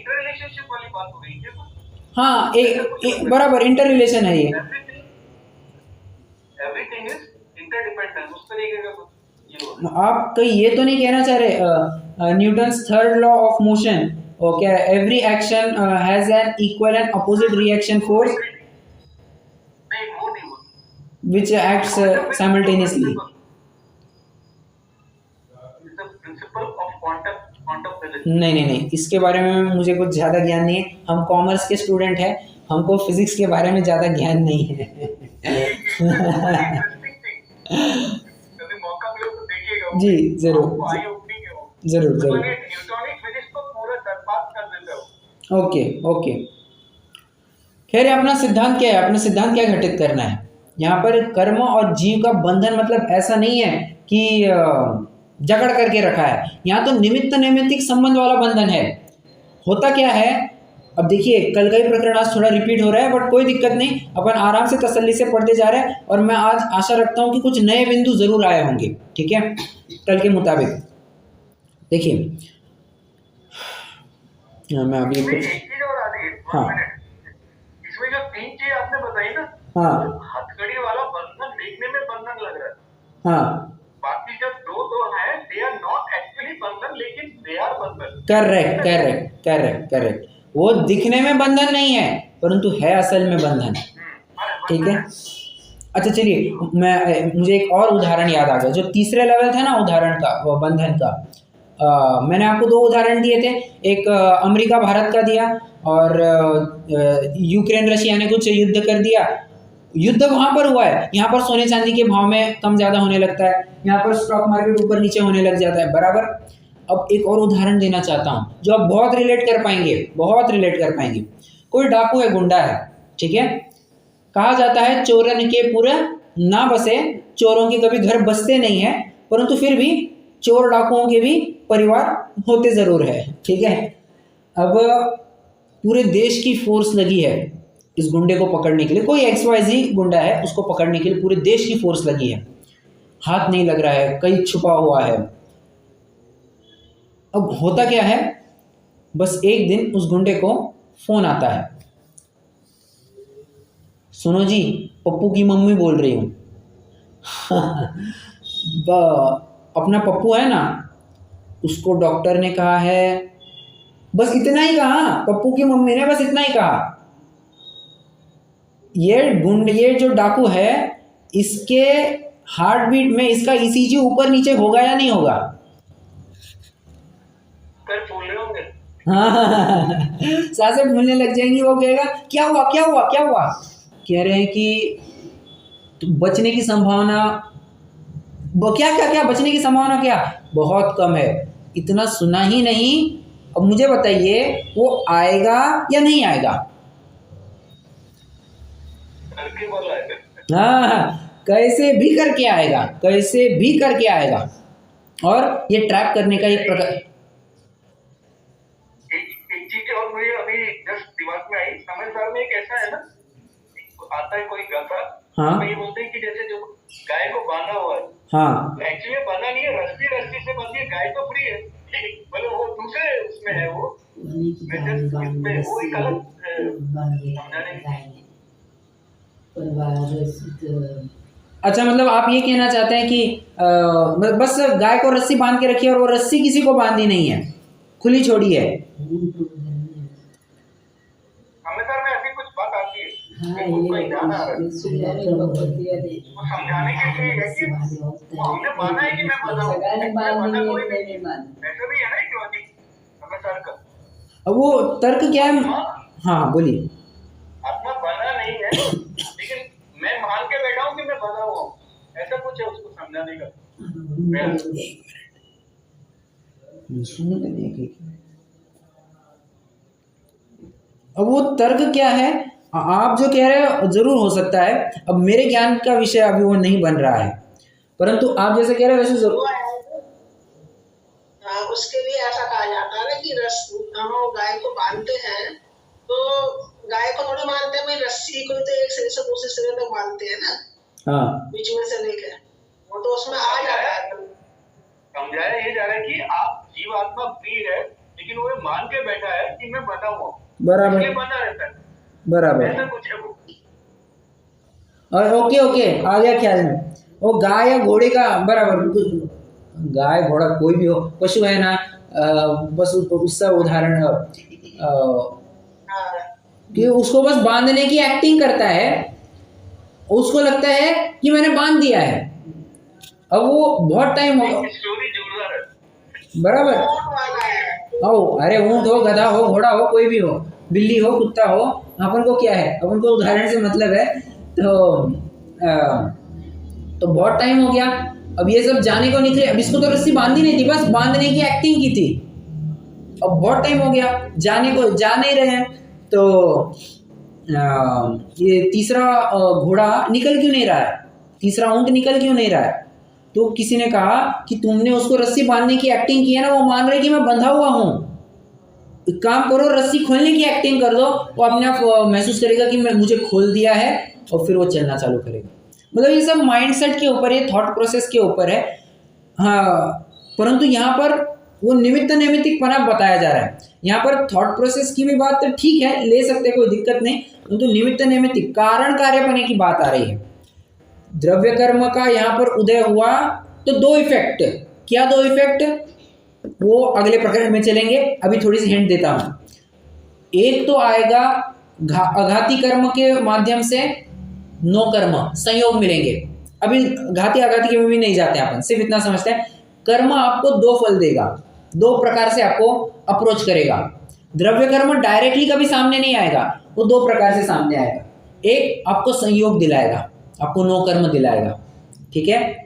रिलेशनशिप वाली बात हो रही है। हाँ, एक बराबर इंटर रिलेशन है ये। एवरीथिंग दिखेगा कुछ, ये बोल। आप कहीं ये तो नहीं कहना चाह रहे Newton's third law of motion, और क्या every action has an equal and opposite reaction force नहीं वो नहीं बोल, which acts simultaneously. Principle of quantum physics. नहीं, इसके बारे में मुझे कुछ ज़्यादा ज्ञान नहीं है। हम कॉमर्स के स्टूडेंट हैं, हमको फिजिक्स के बारे में ज़्यादा ज्ञान नहीं है। कभी मौका मिले तो देखिएगा। जी जरूर आई ओपनिंग है वो। जरूर जरूर। न्यूटोनिक फिजिक्स को पूरा बर्बाद कर देते हो। ओके ओके, खैर अपना सिद्धांत क्या है, अपना सिद्धांत क्या घटित करना है यहाँ पर। कर्म और जीव का बंधन मतलब ऐसा नहीं है कि जकड़ करके रखा है, यहाँ तो निमित्त नैमित्तिक संबंध वाला बंधन है। होता क्या है, अब देखिए कल का ही प्रकरण आज थोड़ा रिपीट हो रहा है, बट कोई दिक्कत नहीं, अपन आराम से तसल्ली से पढ़ते जा रहे हैं, और मैं आज आशा रखता हूँ कि कुछ नए बिंदु जरूर आए होंगे, ठीक है, कल के मुताबिक। देखिए मैं अभी इसमें एक चीज और आ रही है, हाँ। 1 मिनट। इसमें जो 3 चीज आपने बताई ना, हाँ हथकड़ी वाला बंधन देखने में बंधन लग रहा है, हाँ बाकी जब दो है, दे आर नॉट एक्चुअली बंधन, लेकिन दे आर बंधन। करेक्ट करेक्ट करेक्ट करेक्ट, वो दिखने में बंधन नहीं है परंतु है असल में बंधन, ठीक है। अच्छा चलिए, मुझे एक और उदाहरण याद आ गया, जो तीसरे लेवल था ना उदाहरण का, वो बंधन का। मैंने आपको 2 उदाहरण दिए थे, एक अमेरिका भारत का दिया, और यूक्रेन रशिया ने कुछ युद्ध कर दिया। युद्ध वहाँ पर हुआ है, यहाँ पर सोने चांदी के भाव में कम ज़्यादा होने लगता है, यहाँ पर स्टॉक मार्केट ऊपर नीचे होने लग जाता है, बराबर। अब एक और उदाहरण देना चाहता हूँ जो आप बहुत रिलेट कर पाएंगे, बहुत रिलेट कर पाएंगे। कोई डाकू है, गुंडा है, ठीक है, कहा जाता है चोरन के पूरे ना बसे, चोरों के कभी घर बसते नहीं है, परंतु फिर भी चोर डाकुओं के भी परिवार होते ज़रूर है, ठीक है। अब पूरे देश की फोर्स लगी है इस गुंडे को पकड़ने के लिए, कोई XYZ गुंडा है, उसको पकड़ने के लिए पूरे देश की फोर्स लगी है, हाथ नहीं लग रहा है, कहीं छुपा हुआ है। अब होता क्या है, बस एक दिन उस गुंडे को फोन आता है, सुनो जी पप्पू की मम्मी बोल रही हूँ। अपना पप्पू है ना, उसको डॉक्टर ने कहा है, बस इतना ही कहा, पप्पू की मम्मी ने बस इतना ही कहा, ये जो डाकू है, इसके हार्ट बीट में इसका ECG ऊपर नीचे होगा या नहीं होगा? कर फूल रहे होंगे। हाँ सांसें फूलने लग जाएंगी। वो कहेगा क्या हुआ क्या हुआ क्या हुआ, कह रहे हैं कि बचने की संभावना क्या क्या क्या बचने की संभावना क्या, बहुत कम है, इतना सुना ही नहीं। अब मुझे बताइए वो आएगा या नहीं आएगा? करके बोला है। हाँ, कैसे भी करके आएगा, कैसे भी करके आएगा। और ये ट्रैप करने का एक प्रकार। एक चीज और मुझे अभी जस्ट दिमाग में आई, समझदार में एक ऐसा है ना, आता है कोई गाता, हाँ ये बोलते हैं कि जैसे जो गाय को बांधा हुआ है, हाँ एक्चुअली बांधा नहीं है, रस्सी रस्सी से बंधी है, गाय तो फ्री है, मतलब वो दूसरे उसमें है, वो वो एक अलग समझाने। अच्छा, मतलब आप ये कहना चाहते हैं कि बस गाय को रस्सी बांध के रखी है और वो रस्सी किसी को बांधी नहीं है, खुली छोड़ी है। समझदार में ऐसी कुछ बात आती है, कोई ध्यान आ रहा है, वो समझाने के लिए है कि वो हमने माना है कि मैं बांधा हूँ, ऐसा भी है ना कि वाकई समझदार का। अब वो तर्क क्या है? हाँ बोलिए। आत्मा बना नहीं है, लेकिन मैं मान के बैठा हूँ कि मैं बना हुआ हूँ, ऐसा कुछ है उसको समझाने का। अब वो तर्क क्या है, आप जो कह रहे हो जरूर हो सकता है, अब मेरे ज्ञान का विषय अभी वो नहीं बन रहा है, परंतु आप जैसे कह रहे हो वैसे जरूर। उसके लिए ऐसा कहा जाता है कि हम गाय को बांधते हैं तो गाय को थोड़ी बांधते हैं, रस्सी को तो एक सिरे से दूसरे सिरे तक बांधते हैं ना, हाँ बीच में से लेकर, वो तो उसमें आ जाता है। समझाया ये जा रहा है कि आप जीव आत्मा फ्री है, लेकिन वो मान के बैठा है कि मैं बना हुआ, बराबर बना रहता है, बराबर। ऐसा कुछ है वो। और ओके आ गया ख्याल में। वो गाय या घोड़े का बराबर, गाय घोड़ा कोई भी हो, पशु है ना, बस उसका उदाहरण हाँ कि उसको बस बांधने की एक्टिंग करता है, उसको लगता है कि मैंने बांध दिया है। अब वो बहुत टाइम हो स्टोरी जोरदार है। बराबर। ऊँट वाला है। ओ अरे ऊंट हो, गधा हो, घोड़ा हो, कोई भी हो, बिल्ली हो, कुत्ता हो, अपन को क्या है, अपन को उदाहरण से मतलब है। तो बहुत टाइम हो गया, अब ये सब जाने को निकले, अब इसको तो रस्सी बांधी नहीं थी, बस बांधने की एक्टिंग की थी। अब बहुत टाइम हो गया, जाने को जा नहीं रहे हैं, तो ये तीसरा घोड़ा निकल क्यों नहीं रहा है, तीसरा ऊंट निकल क्यों नहीं रहा है। तो किसी ने कहा कि तुमने उसको रस्सी बांधने की एक्टिंग की है ना, वो मान रहे कि मैं बंधा हुआ हूँ, एक काम करो रस्सी खोलने की एक्टिंग कर दो, वो अपने आप महसूस करेगा कि मैं मुझे खोल दिया है, और फिर वो चलना चालू करेगा। मतलब ये सब माइंडसेट के ऊपर, ये थॉट प्रोसेस के ऊपर है। हाँ, परंतु यहाँ पर वो निमित्त नैमित्तिकपना बताया जा रहा है। यहाँ पर थॉट प्रोसेस की भी बात तो ठीक है, ले सकते, कोई दिक्कत नहीं, परंतु निमित्त नैमित्तिक कारण कार्यपने की बात आ रही है। द्रव्य कर्म का यहाँ पर उदय हुआ तो दो इफेक्ट, क्या दो इफेक्ट, वो अगले प्रकरण में चलेंगे, अभी थोड़ी सी हिंट देता हूं। एक तो आएगा अघाती कर्म के माध्यम से नो कर्म संयोग मिलेंगे। अभी घाती आघाती के में भी नहीं जाते अपन, सिर्फ इतना समझते हैं, कर्म आपको दो फल देगा, दो प्रकार से आपको अप्रोच करेगा। द्रव्य कर्म डायरेक्टली कभी सामने नहीं आएगा, वो दो प्रकार से सामने आएगा। एक आपको संयोग दिलाएगा, आपको नो कर्म दिलाएगा, ठीक है।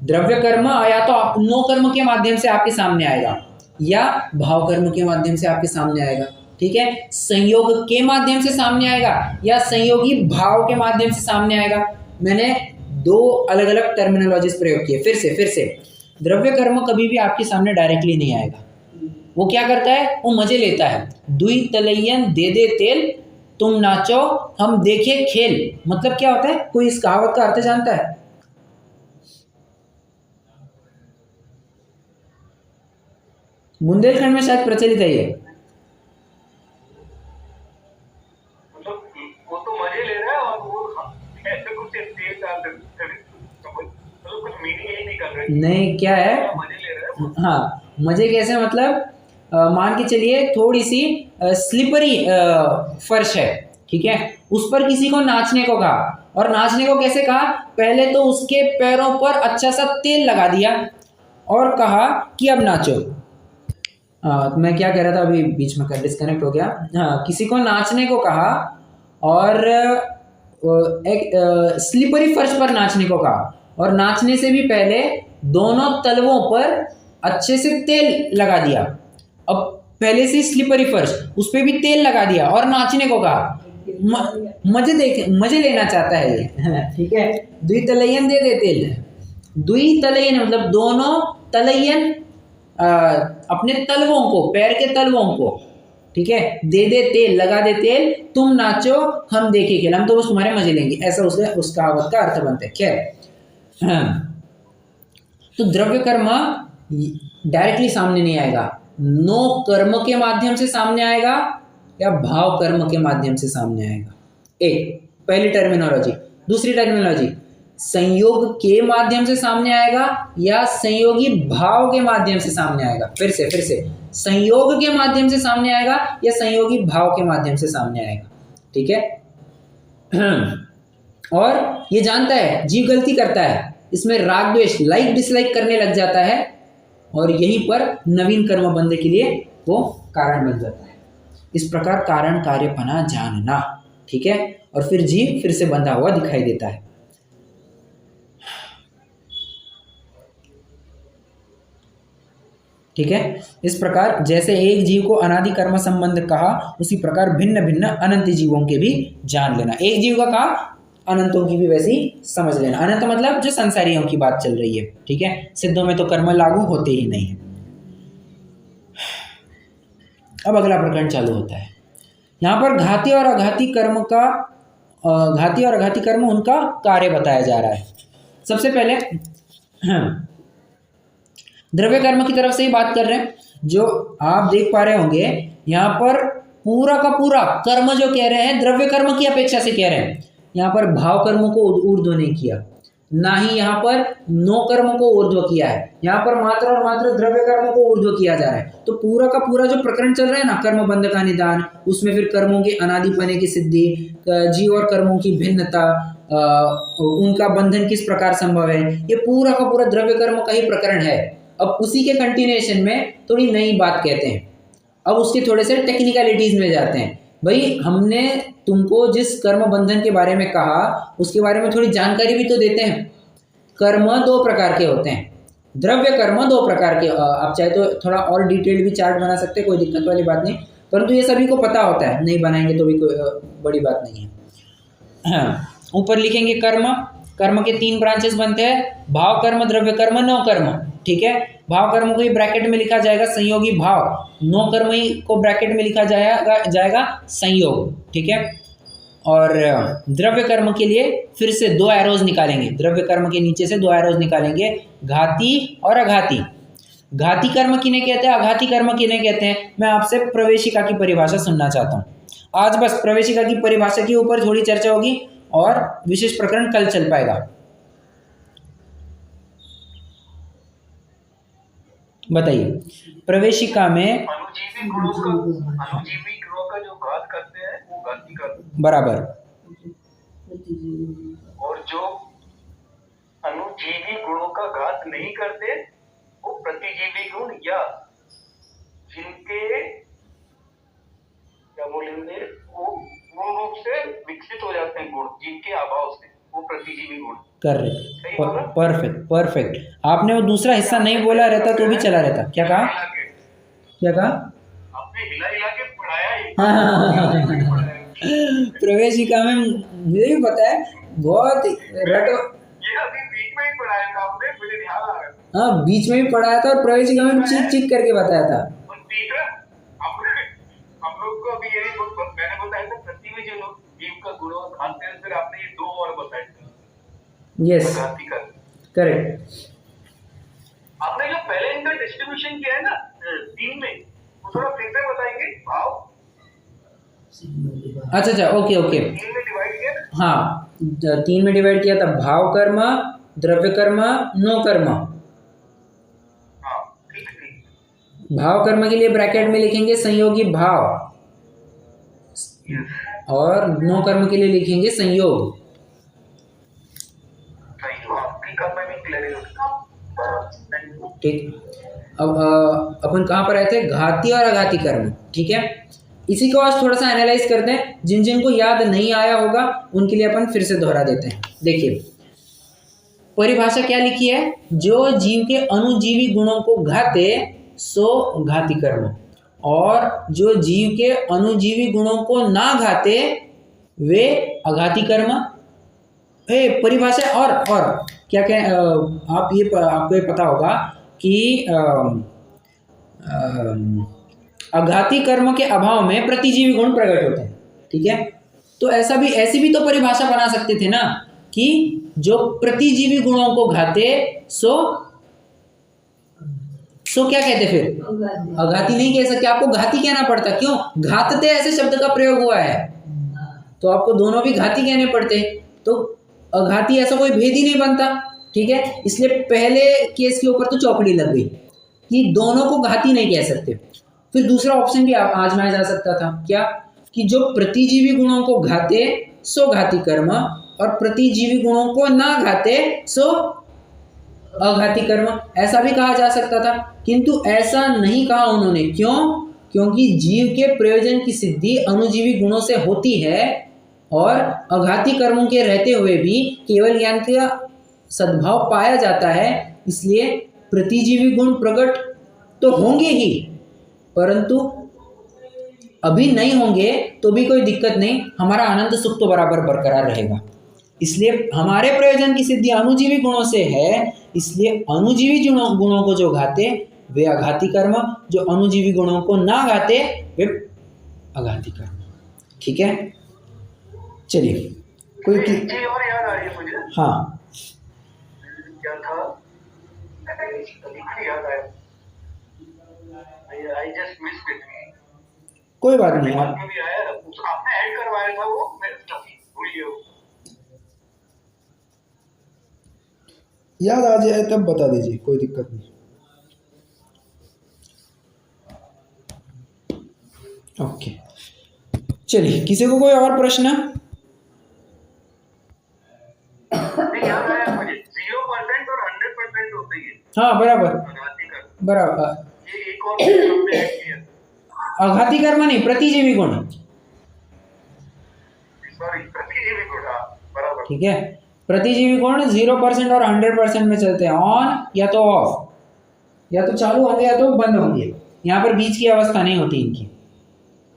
द्रव्य कर्म या तो आप नो कर्म के माध्यम से आपके सामने आएगा, या भाव कर्म के माध्यम से आपके सामने आएगा, ठीक है। संयोग के माध्यम से सामने आएगा या संयोगी भाव के माध्यम से सामने आएगा। मैंने दो अलग अलग टर्मिनोलॉजीज प्रयोग किए। फिर से द्रव्य कर्म कभी भी आपके सामने डायरेक्टली नहीं आएगा। वो क्या करता है, वो मजे लेता है। दुई तलैयन दे दे तेल, तुम नाचो हम देखे खेल। मतलब क्या होता है, कोई इस कहावत का अर्थ जानता है? बुंदेलखंड में शायद प्रचलित है ये। मतलब वो तो मजे ले रहा है और वो ऐसे कुछ तेज मतलब कुछ मीनिंग यही निकल रहा है। नहीं, क्या है, मजे ले रहा है। हाँ, मजे कैसे, मतलब मान के चलिए थोड़ी सी स्लिपरी फर्श है, ठीक है, उस पर किसी को नाचने को कहा, और नाचने को कैसे कहा, पहले तो उसके पैरों पर अच्छा सा तेल लगा दिया और कहा कि अब नाचो। मैं क्या कह रहा था, अभी बीच में डिस्कनेक्ट हो गया। हाँ, किसी को नाचने को कहा और एक स्लिपरी फर्श पर नाचने को कहा, और नाचने से भी पहले दोनों तलवों पर अच्छे से तेल लगा दिया। अब पहले से स्लिपरी फर्श, उस पर भी तेल लगा दिया और नाचने को कहा। मजे लेना चाहता है ये, ठीक है। दुई तलैयन दे दे तेल, दुई तलैयन मतलब दोनों तलैयन अपने तलवों को, पैर के तलवों को, ठीक है, दे दे तेल, लगा दे तेल, तुम नाचो हम देखे खेल, हम तो बस तुम्हारे मजे लेंगे, ऐसा उस कहावत का अर्थ बनता है। खैर, तो द्रव्य कर्म डायरेक्टली सामने नहीं आएगा, नो कर्म के माध्यम से सामने आएगा या भाव कर्म के माध्यम से सामने आएगा। एक पहली टर्मिनोलॉजी। दूसरी टर्मिनोलॉजी, संयोग के माध्यम से सामने आएगा या संयोगी भाव के माध्यम से सामने आएगा। फिर से संयोग के माध्यम से सामने आएगा या संयोगी भाव के माध्यम से सामने आएगा, ठीक है। और ये जानता है, जीव गलती करता है, इसमें राग द्वेष, लाइक डिसलाइक करने लग जाता है, और यहीं पर नवीन कर्म बंधे के लिए वो कारण बन जाता है। इस प्रकार कारण कार्यपना जानना, ठीक है, और फिर जीव फिर से बंधा हुआ दिखाई देता है। ठीक है, इस प्रकार जैसे एक जीव को अनादि कर्म संबंध कहा, उसी प्रकार भिन्न भिन्न अनंत जीवों के भी जान लेना। एक जीव का कहा, अनंतों की भी वैसी समझ लेना। अनंत मतलब जो संसारियों की बात चल रही है, ठीक है, सिद्धों में तो कर्म लागू होते ही नहीं है। अब अगला प्रकरण चालू होता है। यहाँ पर घाती और अघाती कर्म का, घाती और अघाती कर्म उनका कार्य बताया जा रहा है। सबसे पहले द्रव्य कर्म की तरफ से ही बात कर रहे हैं। जो आप देख पा रहे होंगे यहाँ पर पूरा का पूरा कर्म जो कह रहे हैं द्रव्य कर्म की अपेक्षा से कह रहे हैं। यहाँ पर भाव कर्म को ऊर्ध्व नहीं किया, ना ही यहाँ पर नो कर्म को ऊर्ध्व किया है, यहाँ पर मात्र और मात्र द्रव्य कर्म को ऊर्ध्व किया जा रहा है। तो पूरा का पूरा जो प्रकरण चल रहा है ना, कर्म बंध का निदान, उसमें फिर कर्मों के अनादिपने की सिद्धि, जीव और कर्मों की भिन्नता, उनका बंधन किस प्रकार संभव है, ये पूरा का पूरा द्रव्य कर्म का ही प्रकरण है। अब उसी के कंटिन्यूएशन में थोड़ी नई बात कहते हैं, अब उसके थोड़े से टेक्निकलिटीज में जाते हैं। भाई हमने तुमको जिस कर्म बंधन के बारे में कहा उसके बारे में थोड़ी जानकारी भी तो देते हैं। कर्म दो प्रकार के होते हैं, द्रव्य कर्म दो प्रकार के, आप चाहे तो थोड़ा और डिटेल्ड भी चार्ट बना सकते हैं, कोई दिक्कत वाली बात नहीं, परंतु ये सभी को पता होता है, नहीं बनाएंगे तो भी कोई बड़ी बात नहीं है। हाँ, ऊपर लिखेंगे कर्म, कर्म के 3 ब्रांचेस बनते हैं, भाव कर्म, द्रव्य कर्म, नो कर्म। ठीक है, भाव कर्म को ही ब्रैकेट में लिखा जाएगा संयोगी भाव, नो कर्म ही को ब्रैकेट में लिखा जाएगा संयोग। ठीक है, और द्रव्य कर्म के लिए फिर से 2 एरोज निकालेंगे, द्रव्य कर्म के नीचे से 2 एरोज निकालेंगे, घाती और अघाती। घाती कर्म किन्हें कहते हैं, अघाती कर्म किन्हें कहते हैं, मैं आपसे प्रवेशिका की परिभाषा सुनना चाहता हूँ। आज बस प्रवेशिका की परिभाषा के ऊपर थोड़ी चर्चा होगी और विशेष प्रकरण कल चल पाएगा। बताइए, प्रवेशिका में अनुजीवी गुणों का जो घात करते हैं वो घाती कर्म, बराबर, और जो अनुजीवी गुणों का घात नहीं करते वो प्रतिजीवी गुण, या जिनके क्या बोलेंगे वो पूर्ण रूप से विकसित हो जाते हैं गुण, जिनके अभाव से वो प्रतिजीवी गुण। Correct, perfect. आपने वो दूसरा हिस्सा नहीं बोला रहता तो भी चला रहता। क्या कहा? आपने हिला के पढ़ाया ही। प्रवेशिका में मुझे भी पता है, बहुत रट, ये अभी बीच में ही पढ़ाया था आपने, मुझे ध्यान आ रहा था। हाँ, बीच में भी पढ़ाया था और प्रवेशिका में चिक करके बताया था। हम लोग को अभी यही मैंने बताया था, प्रतिजीवी जो जीव का गुण और खाते हैं, फिर आपने ये 2 और बताए थे। Yes, correct. आपने जो पहले इनका डिस्ट्रीब्यूशन किया है ना 3 में, वो थोड़ा फिर से बताएंगे। भाव, अच्छा, ओके 3 में डिवाइड किया ना? हाँ, 3 में डिवाइड किया था, भाव कर्म, द्रव्य कर्म, नो कर्म। हाँ, ठीक। भाव कर्म के लिए ब्रैकेट में लिखेंगे संयोगी भाव, और नो कर्म के लिए लिखेंगे संयोग। ठीक, अब अपन कहाँ पर आए थे? घाती और अघाती कर्म। ठीक है, इसी को आज थोड़ा सा एनालाइज करते हैं, जिन जिन को याद नहीं आया होगा उनके लिए अपन फिर से दोहरा देते हैं। देखिए, परिभाषा क्या लिखी है, जो जीव के अनुजीवी गुणों को घाते सो घाती कर्म, और जो जीव के अनुजीवी गुणों को ना घाते वे अघाती कर्म। परिभाषा और क्या आपको ये पता होगा कि अघाती कर्म के अभाव में प्रतिजीवी गुण प्रकट होते हैं। ठीक है, तो ऐसी भी तो परिभाषा बना सकते थे ना, कि जो प्रतिजीवी गुणों को घाते सो क्या कहते, फिर अघाती नहीं कह सकते, आपको घाती कहना पड़ता। क्यों? घातते ऐसे शब्द का प्रयोग हुआ है, तो आपको दोनों भी घाती कहने पड़ते, तो अघाती ऐसा कोई भेद ही नहीं बनता। ठीक है, इसलिए पहले केस के ऊपर तो चौकड़ी लग गई कि दोनों को घाती नहीं कह सकते। फिर दूसरा ऑप्शन भी आजमाया जा सकता था, क्या? कि जो प्रतिजीवी गुणों को घाते सो घाती कर्म, और प्रतिजीवी गुणों को ना घाते सो अघाती कर्म, ऐसा भी कहा जा सकता था। किंतु ऐसा नहीं कहा उन्होंने। क्यों? क्योंकि जीव के प्रयोजन की सिद्धि अनुजीवी गुणों से होती है, और अघाती कर्मों के रहते हुए भी केवल ज्ञान का सद्भाव पाया जाता है। इसलिए प्रतिजीवी गुण प्रकट तो होंगे ही, परंतु अभी नहीं होंगे तो भी कोई दिक्कत नहीं, हमारा आनंद सुख तो बराबर बरकरार रहेगा। इसलिए हमारे प्रयोजन की सिद्धि अनुजीवी गुणों से है, इसलिए अनुजीवी गुणों को जो घाते वे अघाती कर्म, जो अनुजीवी गुणों को ना घाते वे अघाती कर्म। ठीक है, चलिए कोई और याद आ रही है मुझे। हाँ, क्या था? याद आया, I just missed it. कोई बात नहीं, आप भी आया, आपने ऐड करवाया था वो, मैं भूल गया। याद आ जाए तब बता दीजिए, कोई दिक्कत नहीं। ओके, चलिए, किसी को कोई और प्रश्न? नहीं, याद आया मुझे, 0% और 100% होते ही है हाँ बराबर आघाती कर्म। बराबर। ये एक और हमने ऐड किया, आघाती कर्म नहीं, प्रतिजीवी गुण। सॉरी, प्रतिजीवी गुण, हाँ, बराबर। ठीक है, प्रतिजीवी गुण 0% और 100% में चलते हैं, ऑन या तो ऑफ, या तो चालू होंगे या तो बंद होंगे, यहाँ पर बीच की अवस्था नहीं होती इनकी।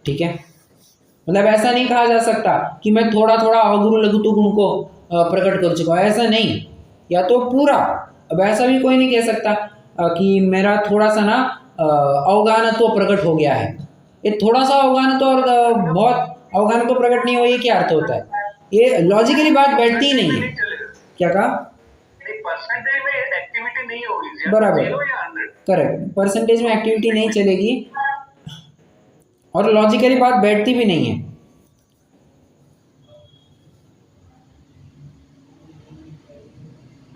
ठीक है, मतलब ऐसा नहीं कहा जा सकता कि मैं थोड़ा थोड़ा अगुरु लघुतु गुण को प्रकट कर चुका हूँ, ऐसा नहीं, या तो पूरा। अब ऐसा भी कोई नहीं कह सकता कि मेरा थोड़ा सा ना अवगाहनत्व प्रकट हो गया है। ये थोड़ा सा अवगाहनत्व और बहुत अवगाहनत्व प्रकट नहीं हो, ये क्या अर्थ होता है? ये लॉजिकली बात बैठती ही नहीं है। क्या कहा? परसेंटेज में एक्टिविटी नहीं होगी, बराबर, 0 या 100। करेक्ट, परसेंटेज में एक्टिविटी नहीं चलेगी और लॉजिकली बात बैठती भी नहीं है।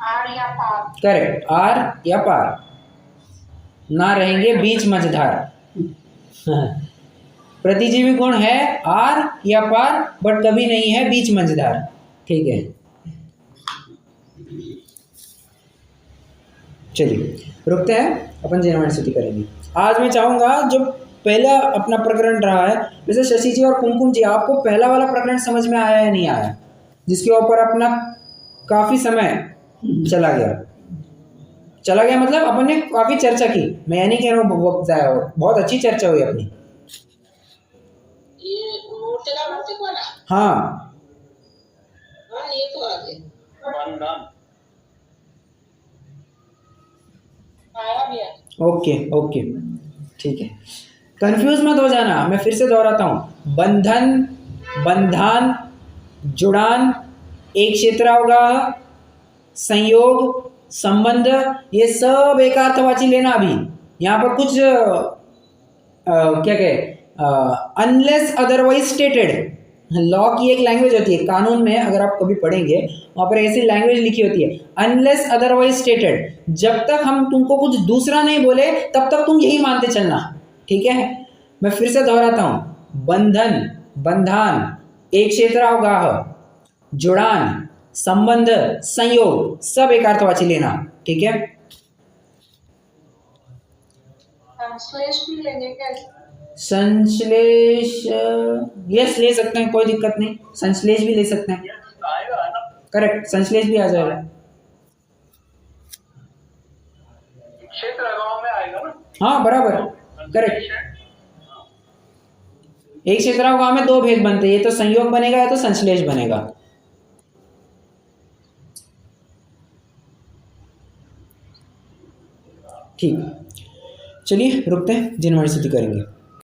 आर या पार। करेक्ट, आर या पार, ना रहेंगे बीच मझधार। प्रतिजीवी गुण है आर या पार, बट कभी नहीं है बीच मझधार। ठीक है, चलिए रुकते हैं, अपन जनवरी स्तुति करेंगे। आज मैं चाहूंगा, जो पहला अपना प्रकरण रहा है, जैसे शशि जी और कुमकुम जी, आपको पहला वाला प्रकरण समझ में आया या नहीं आया, जिसके ऊपर अपना काफी समय चला गया, मतलब अपन ने काफी चर्चा की। मैं ये नहीं कह रहा हूँ वक्त जाया हो, बहुत अच्छी चर्चा हुई अपनी। ये मूर्ति का मूर्ति वाला। हाँ हाँ, ये तो आगे बंधन। आया भी है। ओके ओके, ठीक है, कंफ्यूज मत हो जाना, मैं फिर से दोहराता हूँ। बंधन, बंधान, जुड़ान, एक क्षेत्रावगाह, संयोग, संबंध, ये सब एकार्थवाची लेना। अभी यहाँ पर कुछ क्या कहे, अनलेस अदरवाइज स्टेटेड, लॉ की एक लैंग्वेज होती है, कानून में अगर आप कभी पढ़ेंगे वहाँ पर ऐसी लैंग्वेज लिखी होती है, अनलेस अदरवाइज स्टेटेड। जब तक हम तुमको कुछ दूसरा नहीं बोले तब तक तुम यही मानते चलना। ठीक है, मैं फिर से दोहराता हूँ, बंधन, बंधान, एक क्षेत्रावगाह, जुड़ान, संबंध, संयोग, सब एकार्थवाची लेना। ठीक है, संश्लेष भी लेंगे क्या? संश्लेष, यस ले सकते हैं, कोई दिक्कत नहीं, संश्लेष भी ले सकते हैं। आएगा ना, करेक्ट, संश्लेष भी आ जाएगा। क्षेत्र गांव में आएगा ना। हाँ बराबर, करेक्ट। एक क्षेत्रावगाह में दो भेद बनते हैं, ये तो संयोग बनेगा या तो संश्लेष बनेगा। ठीक, चलिए रुकते हैं, जनवरी स्तुति करेंगे।